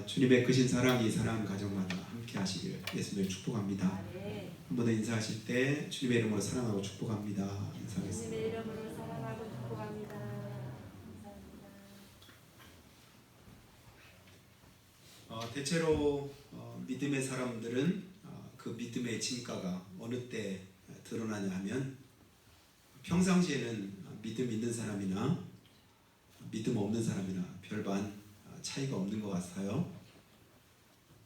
주님의 크신 사랑이 사랑하는 가정마다 함께 하시길 예수님을 축복합니다. 한 번 더 인사하실 때 주님의 이름으로 사랑하고 축복합니다. 인사하겠습니다. 주님의 이름으로 사랑하고 축복합니다. 감사합니다. 대체로 믿음의 사람들은 그 믿음의 진가가 어느 때 드러나냐 하면 평상시에는 믿음 있는 사람이나 믿음 없는 사람이나 별반 차이가 없는 것 같아요.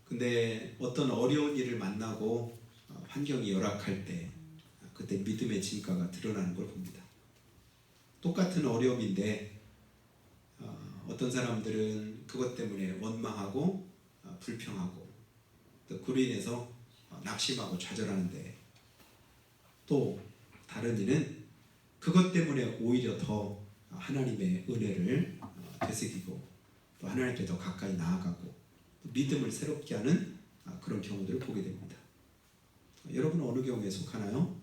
근데 어떤 어려운 일을 만나고 환경이 열악할 때 그때 믿음의 진가가 드러나는 걸 봅니다. 똑같은 어려움인데 어떤 사람들은 그것 때문에 원망하고 불평하고 또 그로 인해서 낙심하고 좌절하는데, 또 다른 이는 그것 때문에 오히려 더 하나님의 은혜를 되새기고 또 하나님께 더 가까이 나아가고 또 믿음을 새롭게 하는 그런 경우들을 보게 됩니다. 여러분은 어느 경우에 속하나요?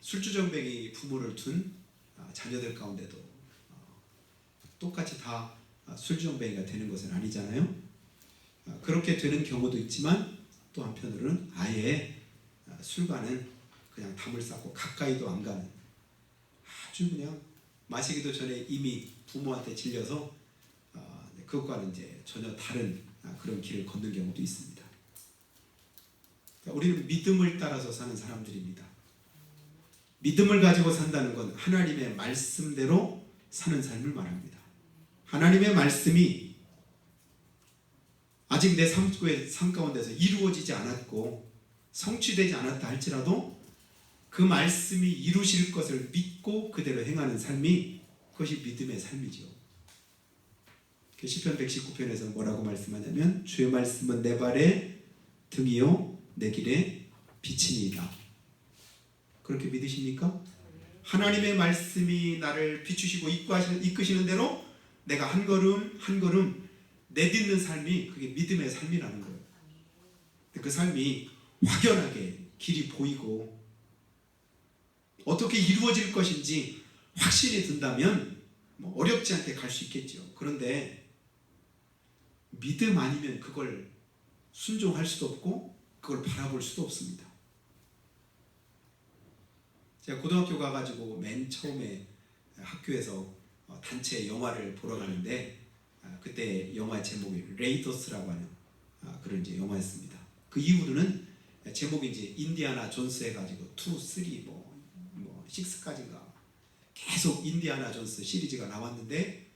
술주정뱅이 부모를 둔 자녀들 가운데도 똑같이 다 술주정뱅이가 되는 것은 아니잖아요. 그렇게 되는 경우도 있지만 또 한편으로는 아예 술과는 그냥 담을 쌓고 가까이도 안 가는, 아주 그냥 마시기도 전에 이미 부모한테 질려서 그것과는 이제 전혀 다른 그런 길을 걷는 경우도 있습니다. 우리는 믿음을 따라서 사는 사람들입니다. 믿음을 가지고 산다는 건 하나님의 말씀대로 사는 삶을 말합니다. 하나님의 말씀이 아직 내 삶 가운데서 이루어지지 않았고 성취되지 않았다 할지라도 그 말씀이 이루실 것을 믿고 그대로 행하는 삶이, 그것이 믿음의 삶이죠. 시편 119편에서 뭐라고 말씀하냐면 주의 말씀은 내 발의 등이요 내 길의 빛이니이다. 그렇게 믿으십니까? 하나님의 말씀이 나를 비추시고 이끄시는 대로 내가 한 걸음 한 걸음 내딛는 삶이, 그게 믿음의 삶이라는 거예요. 그 삶이 확연하게 길이 보이고 어떻게 이루어질 것인지 확실히 든다면 어렵지 않게 갈 수 있겠죠. 그런데 믿음 아니면 그걸 순종할 수도 없고 그걸 바라볼 수도 없습니다. 제가 고등학교 가가지고 맨 처음에 학교에서 단체 영화를 보러 가는데 그때 영화의 제목이 레이더스라고 하는 그런 이제 영화였습니다. 그 이후로는 제목이 이제 인디아나 존스 해가지고 2, 3, 6까지인가 계속 인디아나 존스 시리즈가 나왔는데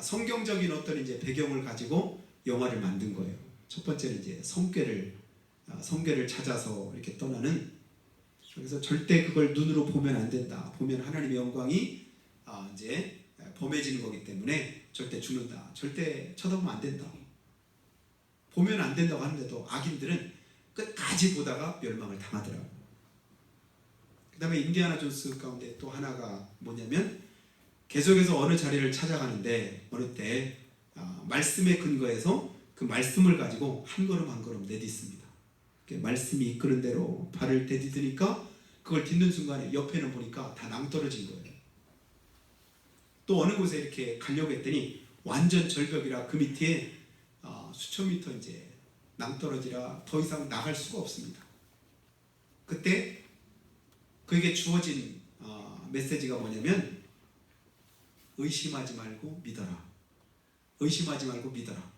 성경적인 어떤 이제 배경을 가지고 영화를 만든 거예요. 첫 번째는 이제 성궤를 찾아서 이렇게 떠나는, 그래서 절대 그걸 눈으로 보면 안 된다. 보면 하나님의 영광이 이제 범해지는 거기 때문에 절대 죽는다. 절대 쳐다보면 안 된다. 보면 안 된다고 하는데도 악인들은 끝까지 보다가 멸망을 당하더라고요. 그 다음에 인디아나 존스 가운데 또 하나가 뭐냐면 계속해서 어느 자리를 찾아가는데 어느 때 말씀에 근거해서 그 말씀을 가지고 한 걸음 한 걸음 내딛습니다. 말씀이 이끄는 대로 발을 내딛으니까 그걸 딛는 순간에 옆에는 보니까 다 낭떠러진 거예요. 또 어느 곳에 이렇게 가려고 했더니 완전 절벽이라 그 밑에 수천 미터 이제 낭떠러지라 더 이상 나갈 수가 없습니다. 그때 그에게 주어진 메시지가 뭐냐면 의심하지 말고 믿어라. 의심하지 말고 믿어라.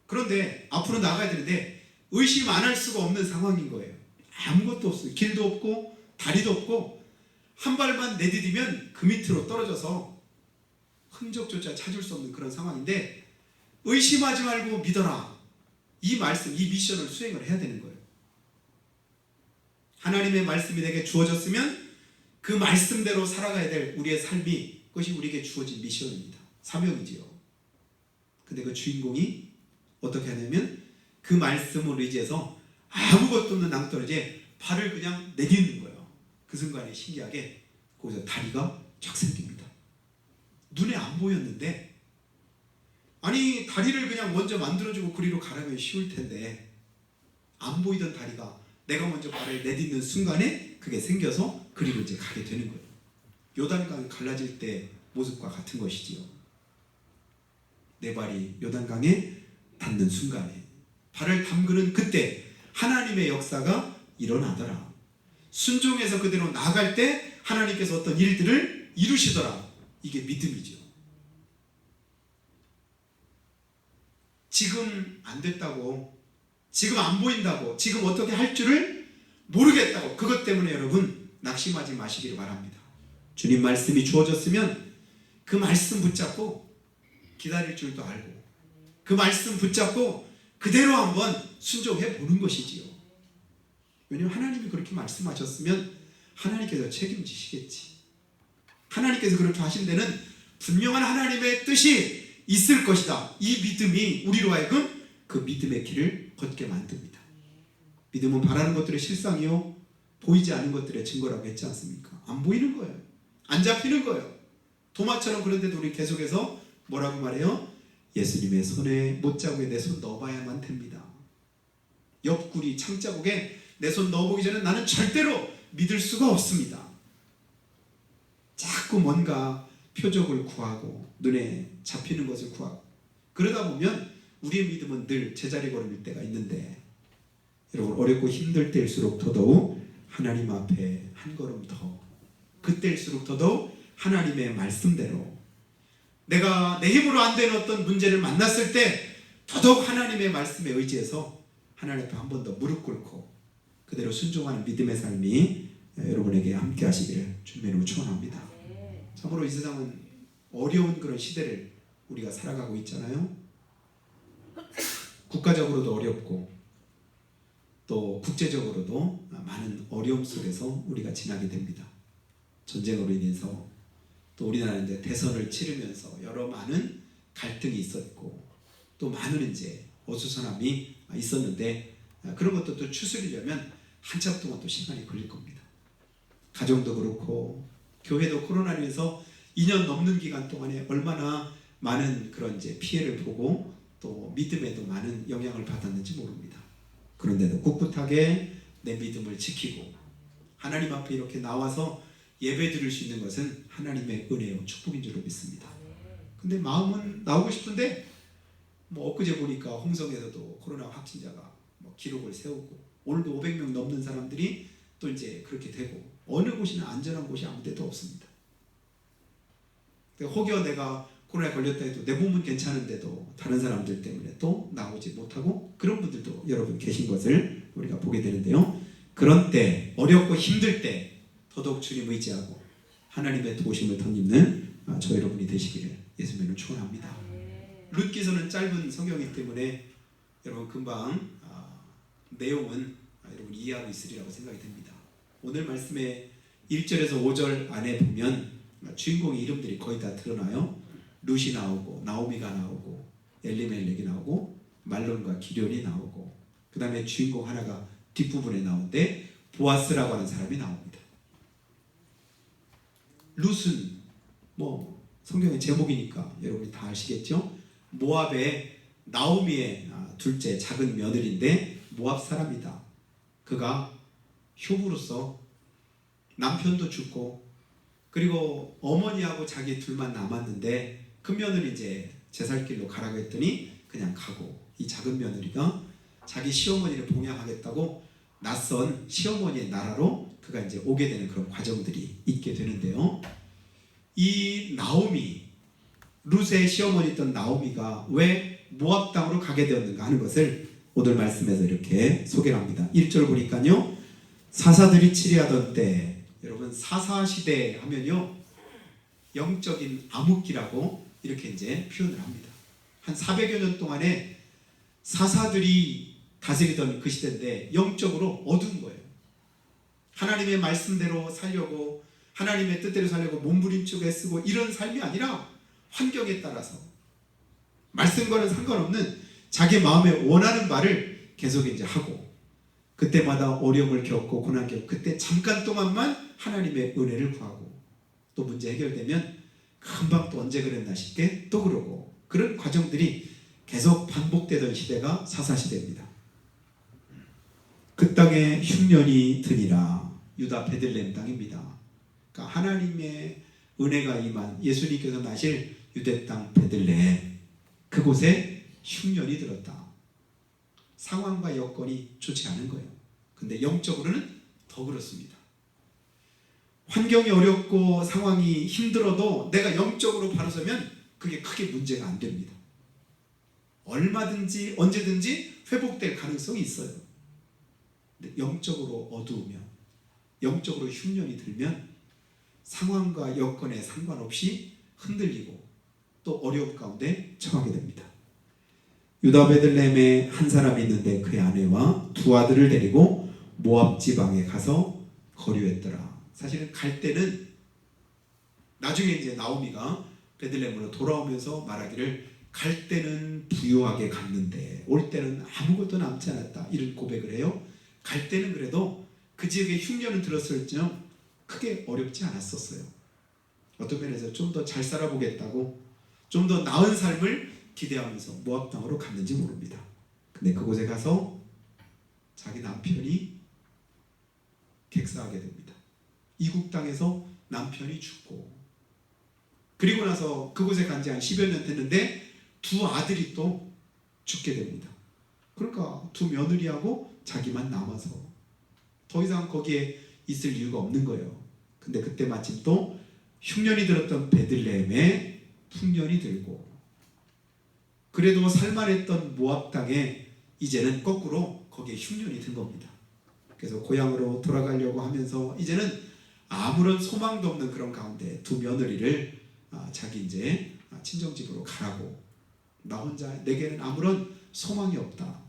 그런데 앞으로 나가야 되는데 의심 안 할 수가 없는 상황인 거예요. 아무것도 없어요. 길도 없고 다리도 없고 한 발만 내디디면 그 밑으로 떨어져서 흔적조차 찾을 수 없는 그런 상황인데 의심하지 말고 믿어라. 이 말씀, 이 미션을 수행을 해야 되는 거예요. 하나님의 말씀이 내게 주어졌으면 그 말씀대로 살아가야 될 우리의 삶이, 그것이 우리에게 주어진 미션입니다. 사명이지요. 근데 그 주인공이 어떻게 하냐면 그 말씀을 의지해서 아무것도 없는 낭떠러지에 발을 그냥 내딛는 거예요. 그 순간에 신기하게 거기서 다리가 쫙 생깁니다. 눈에 안 보였는데, 아니 다리를 그냥 먼저 만들어주고 그리로 가라면 쉬울 텐데 안 보이던 다리가 내가 먼저 발을 내딛는 순간에 그게 생겨서 그리로 이제 가게 되는 거예요. 요단강이 갈라질 때 모습과 같은 것이지요. 내 발이 요단강에 닿는 순간에, 발을 담그는 그때 하나님의 역사가 일어나더라. 순종해서 그대로 나아갈 때 하나님께서 어떤 일들을 이루시더라. 이게 믿음이죠. 지금 안 됐다고, 지금 안 보인다고, 지금 어떻게 할 줄을 모르겠다고, 그것 때문에 여러분 낙심하지 마시기를 바랍니다. 주님 말씀이 주어졌으면 그 말씀 붙잡고 기다릴 줄도 알고, 그 말씀 붙잡고 그대로 한번 순종해 보는 것이지요. 왜냐하면 하나님이 그렇게 말씀하셨으면 하나님께서 책임지시겠지. 하나님께서 그렇게 하신 데는 분명한 하나님의 뜻이 있을 것이다. 이 믿음이 우리로 하여금 그 믿음의 길을 걷게 만듭니다. 믿음은 바라는 것들의 실상이요 보이지 않는 것들의 증거라고 했지 않습니까? 안 보이는 거예요. 안 잡히는 거예요. 도마처럼. 그런데도 우리 계속해서 뭐라고 말해요? 예수님의 손에 못자국에 내 손 넣어봐야만 됩니다. 옆구리 창자국에 내 손 넣어보기 전에 나는 절대로 믿을 수가 없습니다. 자꾸 뭔가 표적을 구하고 눈에 잡히는 것을 구하고 그러다 보면 우리의 믿음은 늘 제자리 걸음일 때가 있는데, 여러분 어렵고 힘들 때일수록 더더욱 하나님 앞에 한 걸음 더, 그때일수록 더더욱 하나님의 말씀대로, 내가 내 힘으로 안 되는 어떤 문제를 만났을 때 더더욱 하나님의 말씀에 의지해서 하나님 앞에 한 번 더 무릎 꿇고 그대로 순종하는 믿음의 삶이 여러분에게 함께 하시기를 주님으로 축원합니다. 참으로 이 세상은 어려운 그런 시대를 우리가 살아가고 있잖아요. 국가적으로도 어렵고 또 국제적으로도 많은 어려움 속에서 우리가 지나게 됩니다. 전쟁으로 인해서 또 우리나라는 이제 대선을 치르면서 여러 많은 갈등이 있었고 또 많은 이제 어수선함이 있었는데, 그런 것도 또 추스리려면 한참 동안 또 시간이 걸릴 겁니다. 가정도 그렇고 교회도 코로나로 인해서 2년 넘는 기간 동안에 얼마나 많은 그런 이제 피해를 보고 또 믿음에도 많은 영향을 받았는지 모릅니다. 그런데도 꿋꿋하게 내 믿음을 지키고 하나님 앞에 이렇게 나와서 예배 드릴 수 있는 것은 하나님의 은혜요 축복인 줄로 믿습니다. 근데 마음은 나오고 싶은데 엊그제 보니까 홍성에서도 코로나 확진자가 기록을 세우고 오늘도 500명 넘는 사람들이 또 이제 그렇게 되고, 어느 곳이나 안전한 곳이 아무 데도 없습니다. 혹여 내가 코로나에 걸렸다 해도 내 몸은 괜찮은데도 다른 사람들 때문에 또 나오지 못하고 그런 분들도 여러분 계신 것을 우리가 보게 되는데요. 그런 때, 어렵고 힘들 때 더더욱 주님 의지하고 하나님의 도우심을 덧입는 저 여러분이 되시기를 예수님을 축원합니다. 룻기서는 짧은 성경이기 때문에 여러분 금방 내용은 여러분 이해하고 있으리라고 생각이 됩니다. 오늘 말씀의 1절에서 5절 안에 보면 주인공의 이름들이 거의 다 드러나요. 룻이 나오고 나오미가 나오고 엘리멜렉이 나오고 말론과 기련이 나오고, 그 다음에 주인공 하나가 뒷부분에 나오는데 보아스라고 하는 사람이 나옵니다. 룻은 성경의 제목이니까 여러분이 다 아시겠죠? 모압의 나오미의 둘째 작은 며느리인데 모압 사람이다. 그가 효부로서 남편도 죽고 그리고 어머니하고 자기 둘만 남았는데 그 며느리 이제 제 살 길로 가라고 했더니 그냥 가고, 이 작은 며느리가 자기 시어머니를 봉양하겠다고 낯선 시어머니의 나라로 그가 이제 오게 되는 그런 과정들이 있게 되는데요. 이 나오미, 룻의 시어머니였던 나오미가 왜 모압 땅으로 가게 되었는가 하는 것을 오늘 말씀에서 이렇게 소개를 합니다. 1절 보니까요, 사사들이 치리하던 때, 여러분 사사시대 하면요 영적인 암흑기라고 이렇게 이제 표현을 합니다. 한 400여 년 동안에 사사들이 다스리던 그 시대인데 영적으로 어두운 거예요. 하나님의 말씀대로 살려고, 하나님의 뜻대로 살려고 몸부림치고 애쓰고 이런 삶이 아니라 환경에 따라서 말씀과는 상관없는 자기 마음에 원하는 바를 계속 이제 하고, 그때마다 어려움을 겪고 고난 겪고, 그때 잠깐 동안만 하나님의 은혜를 구하고 또 문제 해결되면 금방 또 언제 그랬나 싶게 또 그러고, 그런 과정들이 계속 반복되던 시대가 사사시대입니다. 그 땅에 흉년이 드니라. 유다 베들레헴 땅입니다. 그러니까 하나님의 은혜가 임한 예수님께서 나실 유대 땅 베들레헴, 그곳에 흉년이 들었다. 상황과 여건이 좋지 않은 거예요. 근데 영적으로는 더 그렇습니다. 환경이 어렵고 상황이 힘들어도 내가 영적으로 바로 서면 그게 크게 문제가 안 됩니다. 얼마든지 언제든지 회복될 가능성이 있어요. 근데 영적으로 어두우면, 영적으로 흉년이 들면 상황과 여건에 상관없이 흔들리고 또 어려움 가운데 처하게 됩니다. 유다 베들레헴에 한 사람이 있는데 그의 아내와 두 아들을 데리고 모압 지방에 가서 거류했더라. 사실은 갈 때는 나중에 이제 나오미가 베들레헴으로 돌아오면서 말하기를 갈 때는 부유하게 갔는데 올 때는 아무것도 남지 않았다, 이런 고백을 해요. 갈 때는 그래도 그 지역에 흉년은 들었을지는 크게 어렵지 않았었어요. 어떤 면에서 좀 더 잘 살아보겠다고 좀 더 나은 삶을 기대하면서 모압 땅으로 갔는지 모릅니다. 근데 그곳에 가서 자기 남편이 객사하게 됩니다. 이국 땅에서 남편이 죽고, 그리고 나서 그곳에 간 지 한 10여 년 됐는데 두 아들이 또 죽게 됩니다. 그러니까 두 며느리하고 자기만 남아서 더 이상 거기에 있을 이유가 없는 거예요. 근데 그때 마침 또 흉년이 들었던 베들레헴에 풍년이 들고, 그래도 살만했던 모압 땅에 이제는 거꾸로 거기에 흉년이 든 겁니다. 그래서 고향으로 돌아가려고 하면서 이제는 아무런 소망도 없는 그런 가운데 두 며느리를 자기 이제 친정집으로 가라고, 나 혼자, 내게는 아무런 소망이 없다,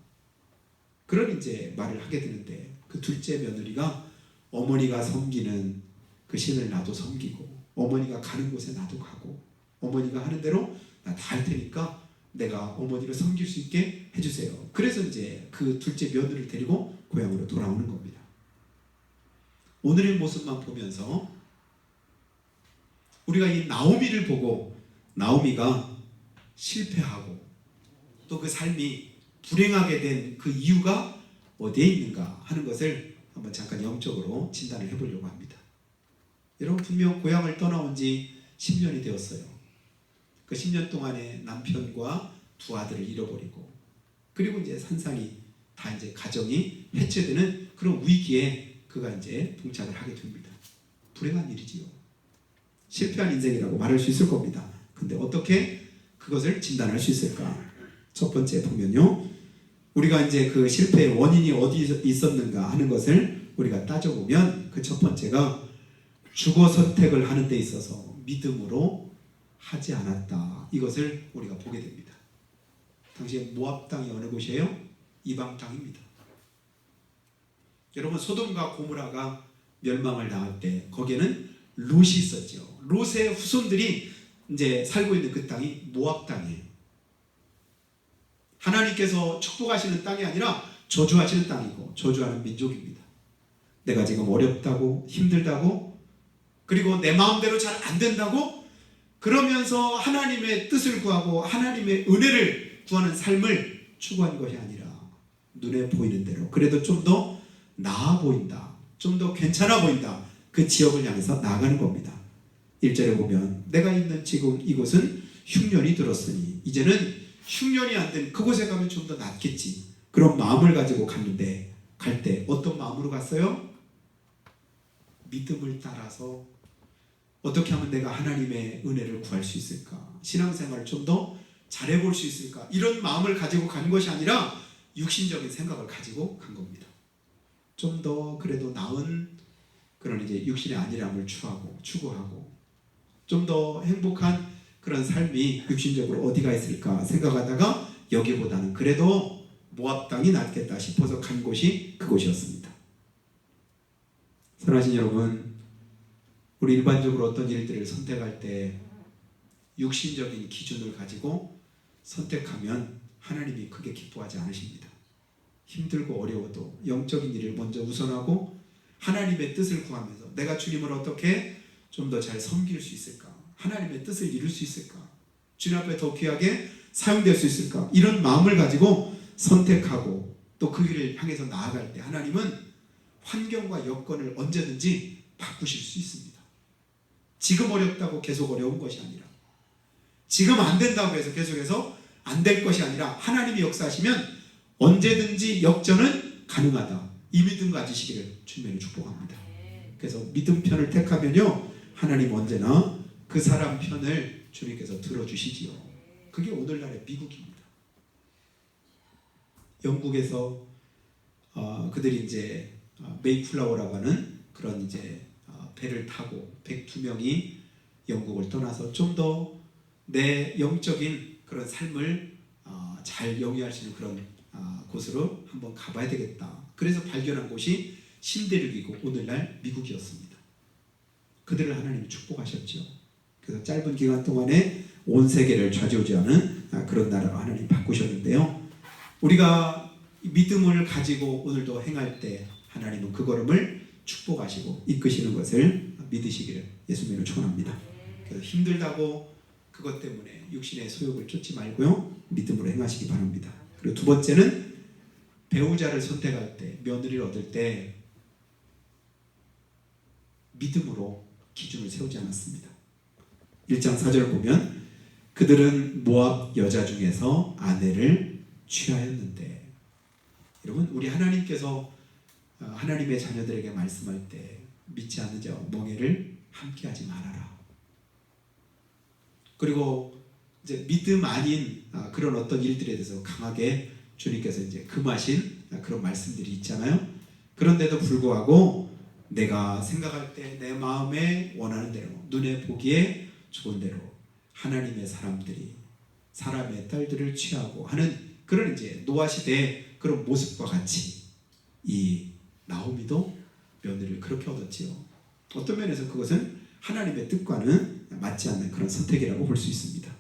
그런 이제 말을 하게 되는데, 그 둘째 며느리가 어머니가 섬기는 그 신을 나도 섬기고, 어머니가 가는 곳에 나도 가고, 어머니가 하는 대로 나 다 할 테니까 내가 어머니를 섬길 수 있게 해주세요. 그래서 이제 그 둘째 며느리를 데리고 고향으로 돌아오는 겁니다. 오늘의 모습만 보면서 우리가 이 나오미를 보고 나오미가 실패하고 또 그 삶이 불행하게 된 그 이유가 어디에 있는가 하는 것을 한번 잠깐 영적으로 진단을 해보려고 합니다. 여러분, 분명 고향을 떠나온 지 10년이 되었어요. 그 10년 동안에 남편과 두 아들을 잃어버리고, 그리고 이제 산산이 다 이제 가정이 해체되는 그런 위기에 그가 이제 봉착을 하게 됩니다. 불행한 일이지요. 실패한 인생이라고 말할 수 있을 겁니다. 근데 어떻게 그것을 진단할 수 있을까? 첫 번째 보면요, 우리가 이제 그 실패의 원인이 어디 있었는가 하는 것을 우리가 따져보면 그 첫 번째가 주거 선택을 하는 데 있어서 믿음으로 하지 않았다, 이것을 우리가 보게 됩니다. 당시에 모압 땅이 어느 곳이에요? 이방 땅입니다. 여러분, 소돔과 고모라가 멸망을 당할 때 거기에는 롯이 있었죠. 롯의 후손들이 이제 살고 있는 그 땅이 모압 땅이에요. 하나님께서 축복하시는 땅이 아니라 저주하시는 땅이고 저주하는 민족입니다. 내가 지금 어렵다고, 힘들다고, 그리고 내 마음대로 잘 안 된다고 그러면서 하나님의 뜻을 구하고 하나님의 은혜를 구하는 삶을 추구한 것이 아니라 눈에 보이는 대로, 그래도 좀 더 나아 보인다, 좀 더 괜찮아 보인다, 그 지역을 향해서 나아가는 겁니다. 1절에 보면 내가 있는 지금 이곳은 흉년이 들었으니 이제는 흉년이 안 된 그곳에 가면 좀 더 낫겠지, 그런 마음을 가지고 갔는데, 갈 때 어떤 마음으로 갔어요? 믿음을 따라서 어떻게 하면 내가 하나님의 은혜를 구할 수 있을까, 신앙생활을 좀 더 잘해볼 수 있을까, 이런 마음을 가지고 간 것이 아니라 육신적인 생각을 가지고 간 겁니다. 좀 더 그래도 나은 그런 이제 육신의 안일함을 추구하고 좀 더 행복한 그런 삶이 육신적으로 어디가 있을까 생각하다가 여기보다는 그래도 모압 땅이 낫겠다 싶어서 간 곳이 그곳이었습니다. 사랑하신 여러분, 우리 일반적으로 어떤 일들을 선택할 때 육신적인 기준을 가지고 선택하면 하나님이 크게 기뻐하지 않으십니다. 힘들고 어려워도 영적인 일을 먼저 우선하고 하나님의 뜻을 구하면서 내가 주님을 어떻게 좀 더 잘 섬길 수 있을까, 하나님의 뜻을 이룰 수 있을까, 주님 앞에 더 귀하게 사용될 수 있을까, 이런 마음을 가지고 선택하고 또 그 길을 향해서 나아갈 때 하나님은 환경과 여건을 언제든지 바꾸실 수 있습니다. 지금 어렵다고 계속 어려운 것이 아니라, 지금 안 된다고 해서 계속해서 안 될 것이 아니라 하나님이 역사하시면 언제든지 역전은 가능하다. 이 믿음 가지시기를 주님으로 축복합니다. 그래서 믿음 편을 택하면요, 하나님 언제나 그 사람 편을 주님께서 들어주시지요. 그게 오늘날의 미국입니다. 영국에서 그들이 이제 메이플라워라고 하는 그런 이제 배를 타고 102명이 영국을 떠나서 좀 더 내 영적인 그런 삶을 잘 영위할 수 있는 그런 곳으로 한번 가봐야 되겠다. 그래서 발견한 곳이 신대륙이고 오늘날 미국이었습니다. 그들을 하나님이 축복하셨죠. 그래서 짧은 기간 동안에 온 세계를 좌지우지하는 그런 나라로 하나님 바꾸셨는데요. 우리가 믿음을 가지고 오늘도 행할 때 하나님은 그 걸음을 축복하시고 이끄시는 것을 믿으시기를 예수님으로 축원합니다. 그래서 힘들다고 그것 때문에 육신의 소욕을 쫓지 말고요, 믿음으로 행하시기 바랍니다. 그리고 두 번째는 배우자를 선택할 때, 며느리를 얻을 때 믿음으로 기준을 세우지 않았습니다. 1장 4절을 보면 그들은 모압 여자 중에서 아내를 취하였는데, 여러분, 우리 하나님께서 하나님의 자녀들에게 말씀할 때 믿지 않는 자와 멍에를 함께하지 말아라. 그리고 이제 믿음 아닌 그런 어떤 일들에 대해서 강하게 주님께서 이제 금하신 그런 말씀들이 있잖아요. 그런데도 불구하고 내가 생각할 때 내 마음에 원하는 대로, 눈에 보기에 좋은 대로 하나님의 사람들이 사람의 딸들을 취하고 하는 그런 이제 노아 시대의 그런 모습과 같이 이 나오미도 며느리를 그렇게 얻었지요. 어떤 면에서 그것은 하나님의 뜻과는 맞지 않는 그런 선택이라고 볼 수 있습니다.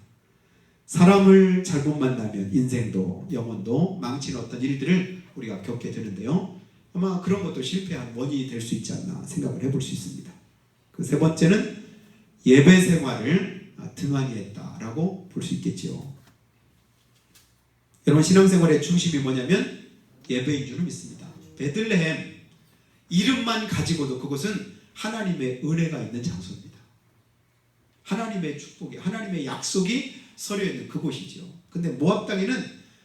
사람을 잘못 만나면 인생도 영혼도 망치는 어떤 일들을 우리가 겪게 되는데요. 아마 그런 것도 실패한 원인이 될 수 있지 않나 생각을 해볼 수 있습니다. 그 세 번째는 예배 생활을 등한히 했다라고 볼 수 있겠지요. 여러분, 신앙생활의 중심이 뭐냐면 예배인 줄을 믿습니다. 베들레헴 이름만 가지고도 그것은 하나님의 은혜가 있는 장소입니다. 하나님의 축복이, 하나님의 약속이 서려있는 그곳이죠. 근데 모압 땅에는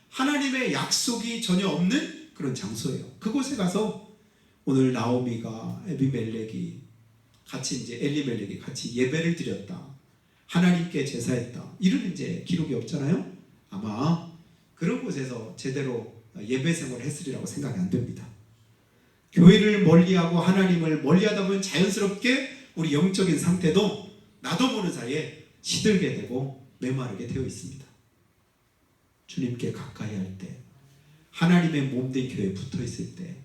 하나님의 약속이 전혀 없는 그런 장소예요. 그곳에 가서 오늘 나오미가 에비멜렉이 같이 이제 엘리멜렉이 같이 예배를 드렸다, 하나님께 제사했다, 이런 이제 기록이 없잖아요. 아마 그런 곳에서 제대로 예배 생활을 했으리라고 생각이 안 됩니다. 교회를 멀리하고 하나님을 멀리하다 보면 자연스럽게 우리 영적인 상태도 나도 모르는 사이에 시들게 되고 메마르게 되어 있습니다. 주님께 가까이 할 때, 하나님의 몸된 교회에 붙어 있을 때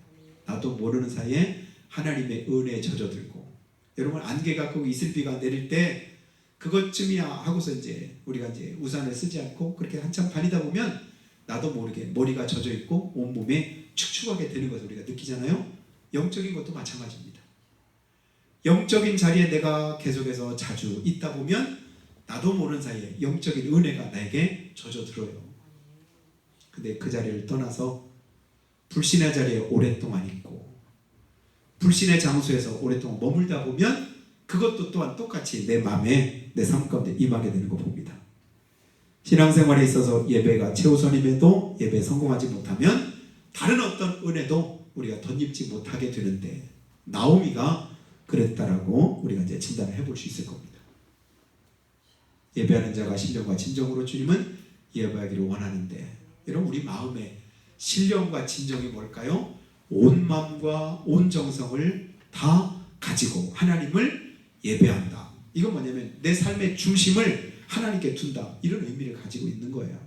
나도 모르는 사이에 하나님의 은혜에 젖어들고, 여러분, 안개가 꼭 이슬비가 내릴 때 그것쯤이야 하고서 이제 우리가 이제 우산을 쓰지 않고 그렇게 한참 다니다 보면 나도 모르게 머리가 젖어 있고 온몸에 축축하게 되는 것을 우리가 느끼잖아요. 영적인 것도 마찬가지입니다. 영적인 자리에 내가 계속해서 자주 있다 보면 나도 모르는 사이에 영적인 은혜가 나에게 젖어들어요. 근데 그 자리를 떠나서 불신의 자리에 오랫동안 있고 불신의 장소에서 오랫동안 머물다 보면 그것도 또한 똑같이 내 마음에, 내 삶 가운데 임하게 되는 거 봅니다. 신앙생활에 있어서 예배가 최우선임에도 예배에 성공하지 못하면 다른 어떤 은혜도 우리가 덧입지 못하게 되는데, 나오미가 그랬다라고 우리가 이제 진단을 해볼 수 있을 겁니다. 예배하는 자가 신령과 진정으로 주님은 예배하기를 원하는데, 여러분, 우리 마음의 신령과 진정이 뭘까요? 온 마음과 온 정성을 다 가지고 하나님을 예배한다. 이건 뭐냐면 내 삶의 중심을 하나님께 둔다, 이런 의미를 가지고 있는 거예요.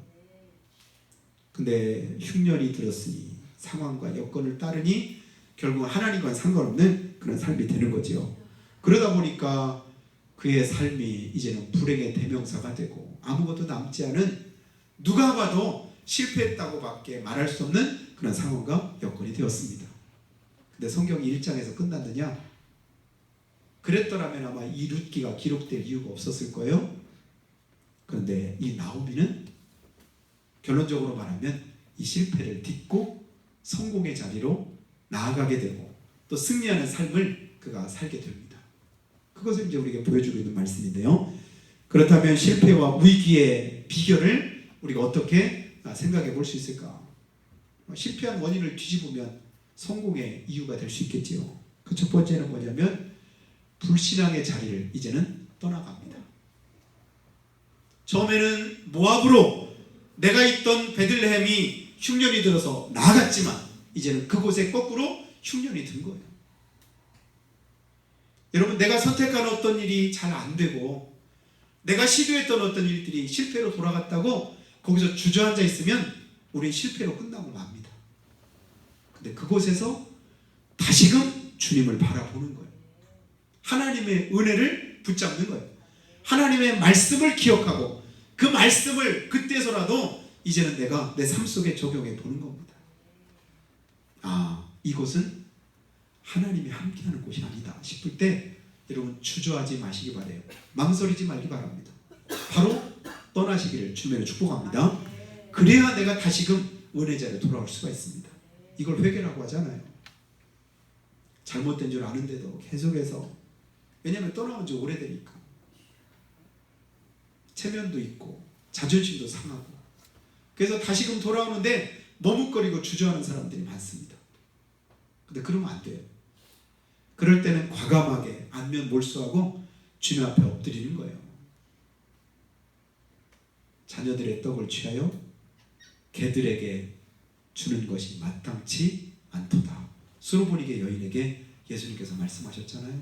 근데 흉년이 들었으니 상황과 여건을 따르니 결국 하나님과 상관없는 그런 삶이 되는 거죠. 그러다 보니까 그의 삶이 이제는 불행의 대명사가 되고 아무것도 남지 않은, 누가 봐도 실패했다고 밖에 말할 수 없는 그런 상황과 여건이 되었습니다. 근데 성경이 1장에서 끝났느냐? 그랬더라면 아마 이 룻기가 기록될 이유가 없었을 거예요. 그런데 이 나오미는 결론적으로 말하면 이 실패를 딛고 성공의 자리로 나아가게 되고 또 승리하는 삶을 그가 살게 됩니다. 그것을 이제 우리에게 보여주고 있는 말씀인데요. 그렇다면 실패와 위기의 비결을 우리가 어떻게 생각해 볼 수 있을까? 실패한 원인을 뒤집으면 성공의 이유가 될 수 있겠지요. 그 첫 번째는 뭐냐면 불신앙의 자리를 이제는 떠나갑니다. 처음에는 모압으로 내가 있던 베들레헴이 흉년이 들어서 나아갔지만 이제는 그곳에 거꾸로 흉년이 든 거예요. 여러분, 내가 선택한 어떤 일이 잘 안 되고 내가 시도했던 어떤 일들이 실패로 돌아갔다고 거기서 주저앉아 있으면 우리는 실패로 끝나고 맙니다. 근데 그곳에서 다시금 주님을 바라보는 거예요. 하나님의 은혜를 붙잡는 거예요. 하나님의 말씀을 기억하고 그 말씀을 그때서라도 이제는 내가 내 삶 속에 적용해 보는 겁니다. 이곳은 하나님이 함께하는 곳이 아니다 싶을 때 여러분 주저하지 마시기 바라요. 망설이지 말기 바랍니다. 바로 떠나시기를 주님으로 축복합니다. 그래야 내가 다시금 은혜 자리에 돌아올 수가 있습니다. 이걸 회개라고 하잖아요. 잘못된 줄 아는데도 계속해서, 왜냐하면 떠나온 지 오래되니까 체면도 있고 자존심도 상하고, 그래서 다시금 돌아오는데 머뭇거리고 주저하는 사람들이 많습니다. 근데 그러면 안 돼요. 그럴 때는 과감하게 안면 몰수하고 주님 앞에 엎드리는 거예요. 자녀들의 떡을 취하여 개들에게 주는 것이 마땅치 않도다. 수로보니게 여인에게 예수님께서 말씀하셨잖아요.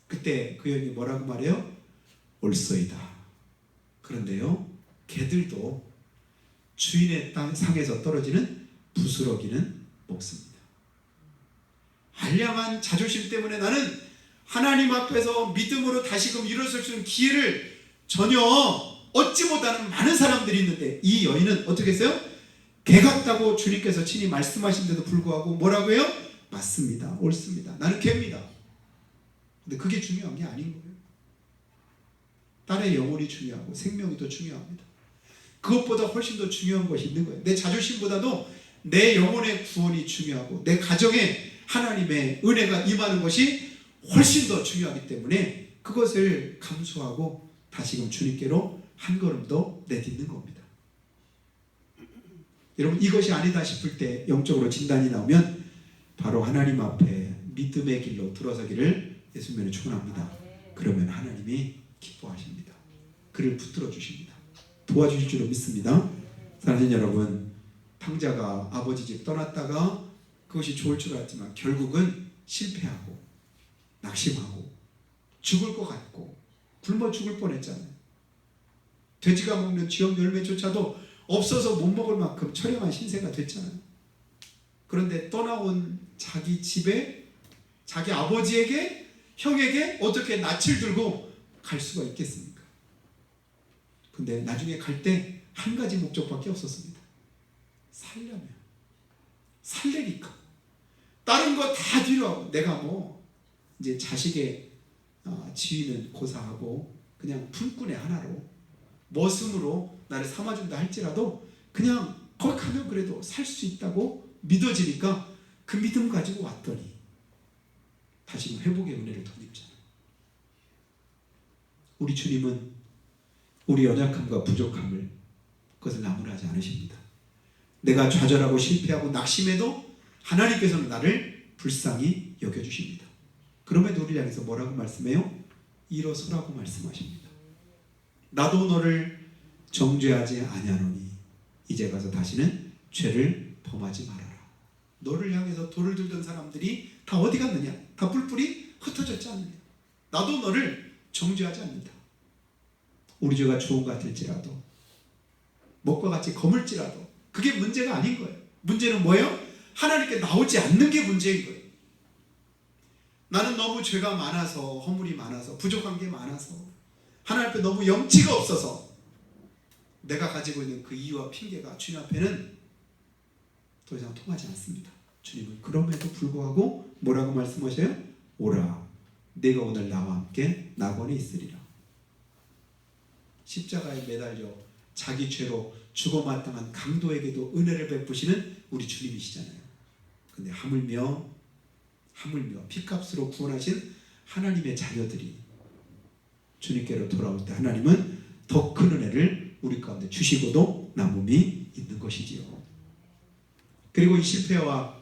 그때 그 여인이 뭐라고 말해요? 옳소이다. 그런데요, 개들도 주인의 땅 상에서 떨어지는 부스러기는 먹습니다. 한량한 자존심 때문에 나는 하나님 앞에서 믿음으로 다시금 일어설 수 있는 기회를 전혀 얻지 못하는 많은 사람들이 있는데, 이 여인은 어떻게 했어요? 개 같다고 주님께서 친히 말씀하신데도 불구하고 뭐라고 해요? 맞습니다. 옳습니다. 나는 개입니다. 근데 그게 중요한 게 아닌 거예요. 딸의 영혼이 중요하고 생명이 더 중요합니다. 그것보다 훨씬 더 중요한 것이 있는 거예요. 내 자존심보다도 내 영혼의 구원이 중요하고 내 가정에 하나님의 은혜가 임하는 것이 훨씬 더 중요하기 때문에 그것을 감수하고 다시금 주님께로 한 걸음 더 내딛는 겁니다. 여러분, 이것이 아니다 싶을 때 영적으로 진단이 나오면 바로 하나님 앞에 믿음의 길로 들어서기를 예수님을 축원합니다. 그러면 하나님이 기뻐하십니다. 그를 붙들어 주십니다. 도와주실 줄로 믿습니다. 사랑하는 여러분, 탕자가 아버지 집 떠났다가 그것이 좋을 줄 알았지만 결국은 실패하고 낙심하고 죽을 것 같고 굶어 죽을 뻔했잖아요. 돼지가 먹는 지역 열매조차도 없어서 못 먹을 만큼 처량한 신세가 됐잖아요. 그런데 떠나온 자기 집에 자기 아버지에게, 형에게 어떻게 낯을 들고 갈 수가 있겠습니까? 근데 나중에 갈 때 한 가지 목적밖에 없었습니다. 살려면, 살래니까. 다른 거 다 뒤로 하고 내가 뭐 이제 자식의 지위는 고사하고 그냥 품꾼의 하나로 머슴으로 나를 삼아준다 할지라도 그냥 거기 가면 그래도 살 수 있다고 믿어지니까 그 믿음 가지고 왔더니 다시 회복의 은혜를 덧입잖아요. 우리 주님은 우리 연약함과 부족함을 그것을 나무라지 않으십니다. 내가 좌절하고 실패하고 낙심해도 하나님께서는 나를 불쌍히 여겨주십니다. 그럼에도 우리를 향해서 뭐라고 말씀해요? 일어서라고 말씀하십니다. 나도 너를 정죄하지 아니하노니 이제 가서 다시는 죄를 범하지 말아라. 너를 향해서 돌을 들던 사람들이 다 어디 갔느냐? 다 뿔뿔이 흩어졌지 않느냐? 나도 너를 정죄하지 않는다. 우리 죄가 좋은 것 같을지라도 먹과 같이 거물지라도 그게 문제가 아닌 거예요. 문제는 뭐예요? 하나님께 나오지 않는 게 문제인 거예요. 나는 너무 죄가 많아서, 허물이 많아서, 부족한 게 많아서, 하나님 앞에 너무 염치가 없어서 내가 가지고 있는 그 이유와 핑계가 주님 앞에는 더 이상 통하지 않습니다. 주님은 그럼에도 불구하고 뭐라고 말씀하셔요? 오라, 내가 오늘 나와 함께 낙원에 있으리라. 십자가에 매달려 자기 죄로 죽어 마땅한 강도에게도 은혜를 베푸시는 우리 주님이시잖아요. 근데 하물며 피값으로 구원하신 하나님의 자녀들이 주님께로 돌아올 때 하나님은 더 큰 은혜를 우리 가운데 주시고도 남음이 있는 것이지요. 그리고 이 실패와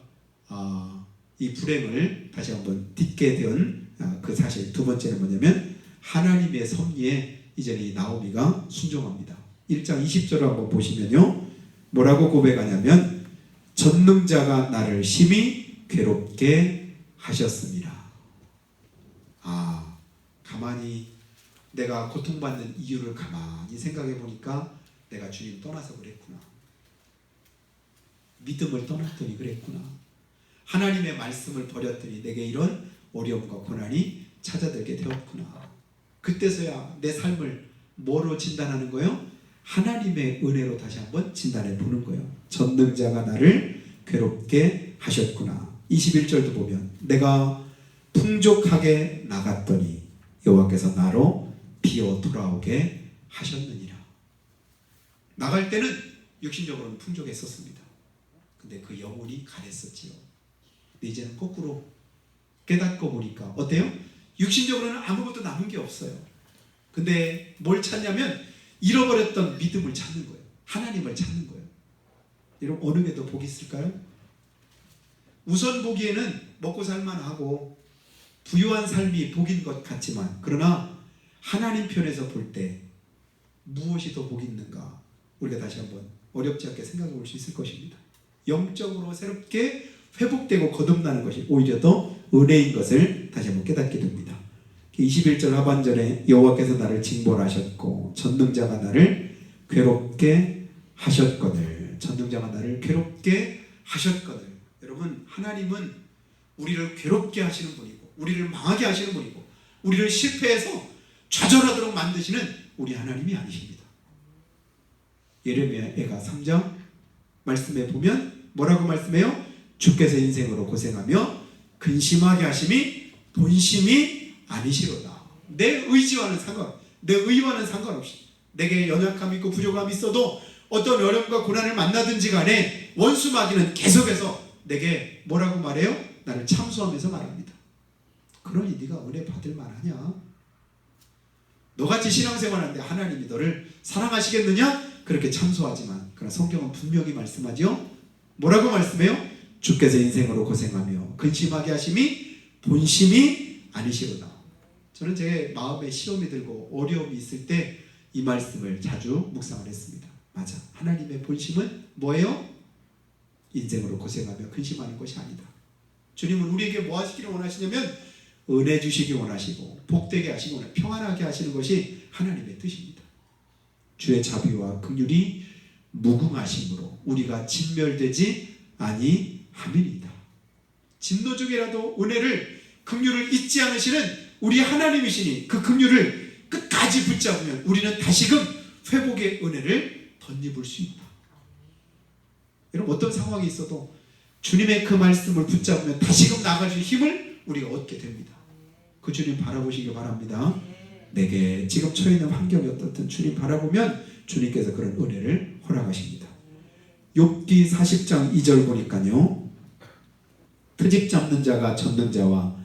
이 불행을 다시 한번 딛게 된 그 사실 두 번째는 뭐냐면 하나님의 섭리에 이제는 이 나오미가 순종합니다. 1장 20절을 한번 보시면요. 뭐라고 고백하냐면 전능자가 나를 심히 괴롭게 하셨습니다. 가만히 내가 고통받는 이유를 가만히 생각해 보니까 내가 주님 떠나서 그랬구나. 믿음을 떠났더니 그랬구나. 하나님의 말씀을 버렸더니 내게 이런 어려움과 고난이 찾아들게 되었구나. 그때서야 내 삶을 뭐로 진단하는 거예요? 하나님의 은혜로 다시 한번 진단해 보는 거예요. 전능자가 나를 괴롭게 하셨구나. 21절도 보면 내가 풍족하게 나갔더니 여호와께서 나로 비어 돌아오게 하셨느니라. 나갈 때는 육신적으로는 풍족했었습니다. 근데 그 영혼이 가랬었지요. 근데 이제는 거꾸로 깨닫고 보니까 어때요? 육신적으로는 아무것도 남은 게 없어요. 근데 뭘 찾냐면 잃어버렸던 믿음을 찾는 거예요. 하나님을 찾는 거예요. 여러분 어느 게 더 복이 있을까요? 우선 보기에는 먹고 살만하고 부유한 삶이 복인 것 같지만 그러나 하나님 편에서 볼 때 무엇이 더 복이 있는가? 우리가 다시 한번 어렵지 않게 생각해 볼 수 있을 것입니다. 영적으로 새롭게 회복되고 거듭나는 것이 오히려 더 은혜인 것을 다시 한번 깨닫게 됩니다. 21절 하반절에 여호와께서 나를 징벌하셨고 전능자가 나를 괴롭게 하셨거늘. 전능자가 나를 괴롭게 하셨거늘. 여러분 하나님은 우리를 괴롭게 하시는 분이고 우리를 망하게 하시는 분이고 우리를 실패해서 좌절하도록 만드시는 우리 하나님이 아니십니다. 예레미야가 3장 말씀에 보면 뭐라고 말씀해요? 주께서 인생으로 고생하며 근심하게 하심이 본심이 아니시로다. 내 의지와는 내 의와는 상관없이 내게 연약함이 있고 부족함이 있어도 어떤 어려움과 고난을 만나든지 간에 원수 마귀는 계속해서 내게 뭐라고 말해요? 나를 참수하면서 말합니다. 그러니 네가 은혜 받을 만하냐? 너같이 신앙생활하는데 하나님이 너를 사랑하시겠느냐? 그렇게 참수하지만 그러나 성경은 분명히 말씀하죠. 뭐라고 말씀해요? 주께서 인생으로 고생하며 근심하게 하심이 본심이 아니시로다. 저는 제 마음에 시험이 들고 어려움이 있을 때 이 말씀을 자주 묵상을 했습니다. 맞아. 하나님의 본심은 뭐예요? 인생으로 고생하며 근심하는 것이 아니다. 주님은 우리에게 뭐 하시기를 원하시냐면 은혜 주시기 원하시고 복되게 하시기 원하시고 평안하게 하시는 것이 하나님의 뜻입니다. 주의 자비와 긍휼이 무궁하심으로 우리가 진멸되지 아니함이니이다. 진노 중이라도 은혜를 긍휼을 잊지 않으시는 우리 하나님이시니 그 긍휼을 끝까지 붙잡으면 우리는 다시금 회복의 은혜를 덧입을 수 있다. 여러분 어떤 상황이 있어도 주님의 그 말씀을 붙잡으면 다시금 나아갈 수 있는 힘을 우리가 얻게 됩니다. 그 주님 바라보시기 바랍니다. 내게 지금 처해 있는 환경이 어떻든 주님 바라보면 주님께서 그런 은혜를 허락하십니다. 욥기 40장 2절 보니까요. 트집 잡는 자가 전능 자와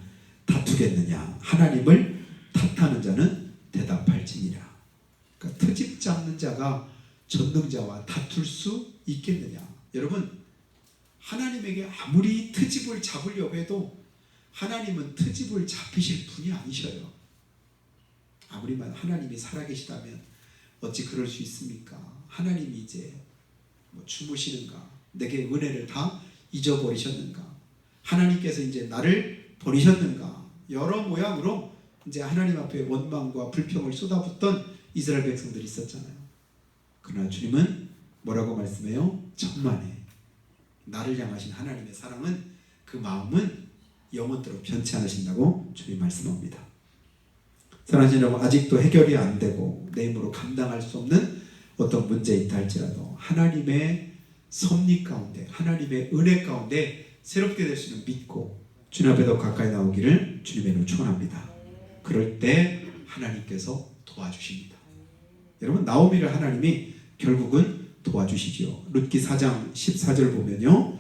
다투겠느냐? 하나님을 탓하는 자는 대답할지니라. 그러니까 트집 잡는 자가 전능 자와 다툴 수 있겠느냐? 여러분 하나님에게 아무리 트집을 잡으려고 해도 하나님은 트집을 잡히실 분이 아니셔요. 아무리만 하나님이 살아계시다면 어찌 그럴 수 있습니까? 하나님이 이제 주무시는가? 내게 은혜를 다 잊어버리셨는가? 하나님께서 이제 나를 버리셨는가? 여러 모양으로 이제 하나님 앞에 원망과 불평을 쏟아붓던 이스라엘 백성들이 있었잖아요. 그러나 주님은 뭐라고 말씀해요? 천만에 나를 향하신 하나님의 사랑은 그 마음은 영원토록 변치 않으신다고 주님 말씀합니다. 사랑하는 여러분 아직도 해결이 안 되고 내 힘으로 감당할 수 없는 어떤 문제에 있다 할지라도 하나님의 섭리 가운데 하나님의 은혜 가운데 새롭게 될 수는 믿고 주님 앞에 더 가까이 나오기를 주님의 이름으로 축원합니다. 그럴 때 하나님께서 도와주십니다. 여러분 나오미를 하나님이 결국은 도와주시지요. 룻기 4장 14절 보면요.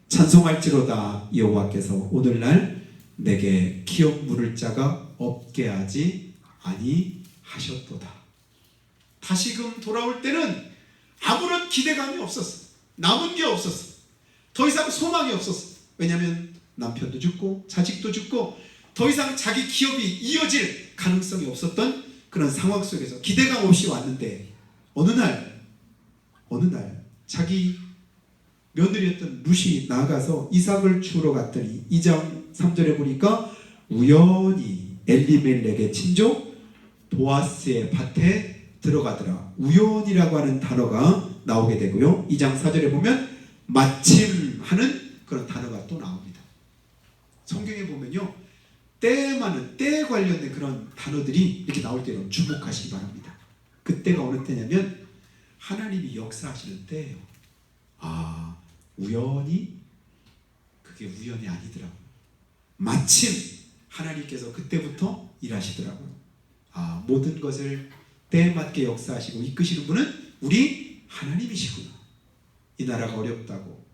찬송할지로다 여호와께서 오늘날 내게 기업 물을 자가 없게 하지 아니하셨도다. 다시금 돌아올 때는 아무런 기대감이 없었어. 남은 게 없었어. 더 이상 소망이 없었어. 왜냐하면 남편도 죽고 자식도 죽고 더 이상 자기 기업이 이어질 가능성이 없었던 그런 상황 속에서 기대감 없이 왔는데 어느 날 자기 며느리였던 룻이 나가서 이삭을 주우러 갔더니 2장 3절에 보니까 우연히 엘리멜렉의 친족 보아스의 밭에 들어가더라. 우연이라고 하는 단어가 나오게 되고요. 2장 4절에 보면 마침 하는 그런 단어가 또 나옵니다. 성경에 보면요, 때에 관련된 그런 단어들이 이렇게 나올 때 여러분 주목하시기 바랍니다. 그때가 어느 때냐면 하나님이 역사하시는 때예요. 우연히? 그게 우연이 아니더라고요. 마침 하나님께서 그때부터 일하시더라고요. 모든 것을 때에 맞게 역사하시고 이끄시는 분은 우리 하나님이시구나. 이 나라가 어렵다고,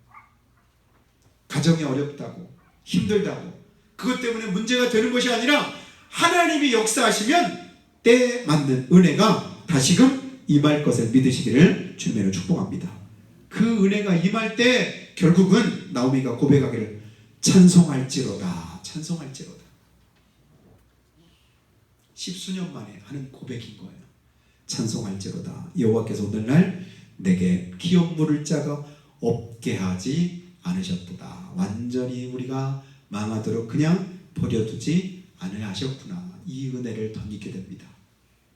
가정이 어렵다고, 힘들다고, 그것 때문에 문제가 되는 것이 아니라 하나님이 역사하시면 때에 맞는 은혜가 다시금 임할 것을 믿으시기를 주님으로 축복합니다. 그 은혜가 임할 때 결국은 나오미가 고백하기를 찬송할지로다. 10수년 만에 하는 고백인 거예요. 찬송할지로다. 여호와께서 오늘날 내게 기업 물을 자가 없게 하지 않으셨도다. 완전히 우리가 망하도록 그냥 버려두지 않으셨구나. 이 은혜를 덧입게 됩니다.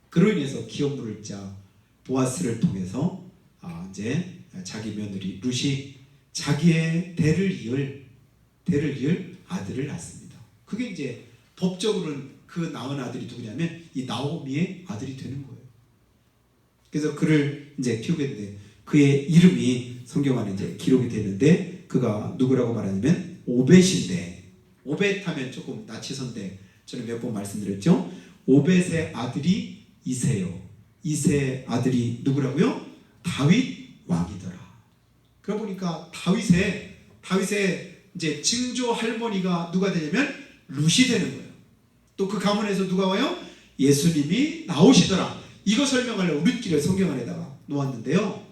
그로 인해서 기업 물을 자 보아스를 통해서 이제 자기 며느리 룻이 자기의 대를 이을 아들을 낳습니다. 그게 이제 법적으로는 그 낳은 아들이 누구냐면 이 나오미의 아들이 되는 거예요. 그래서 그를 이제 키우게 되는데 그의 이름이 성경 안에 이제 기록이 되는데 그가 누구라고 말하냐면 오벳인데, 오벳 하면 조금 나치선데 저는 몇 번 말씀드렸죠. 오벳의 아들이 이새요. 이새의 아들이 누구라고요? 다윗 왕이더라. 그러고 보니까 다윗의 이제 증조 할머니가 누가 되냐면 룻이 되는 거예요. 또 그 가문에서 누가 와요? 예수님이 나오시더라. 이거 설명하려고 룻기를 성경 안에다가 놓았는데요.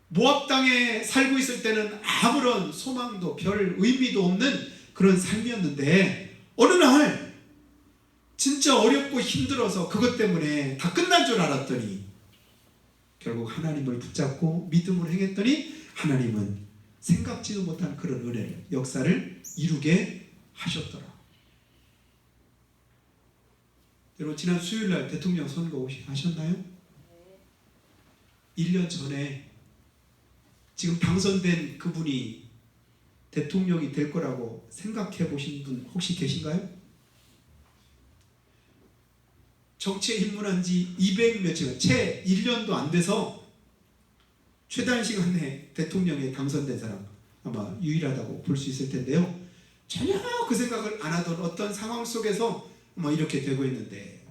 모압 땅에 살고 있을 때는 아무런 소망도 별 의미도 없는 그런 삶이었는데 어느 날 진짜 어렵고 힘들어서 그것 때문에 다 끝난 줄 알았더니 결국 하나님을 붙잡고 믿음으로 행했더니 하나님은 생각지도 못한 그런 은혜를, 역사를 이루게 하셨더라. 여러분 지난 수요일날 대통령 선거 하셨나요? 1년 전에 지금 당선된 그분이 대통령이 될 거라고 생각해 보신 분 혹시 계신가요? 정치에 입문한 지 200몇십, 채 1년도 안 돼서 최단 시간에 대통령에 당선된 사람 아마 유일하다고 볼 수 있을 텐데요. 전혀 그 생각을 안 하던 어떤 상황 속에서 이렇게 되고 있는데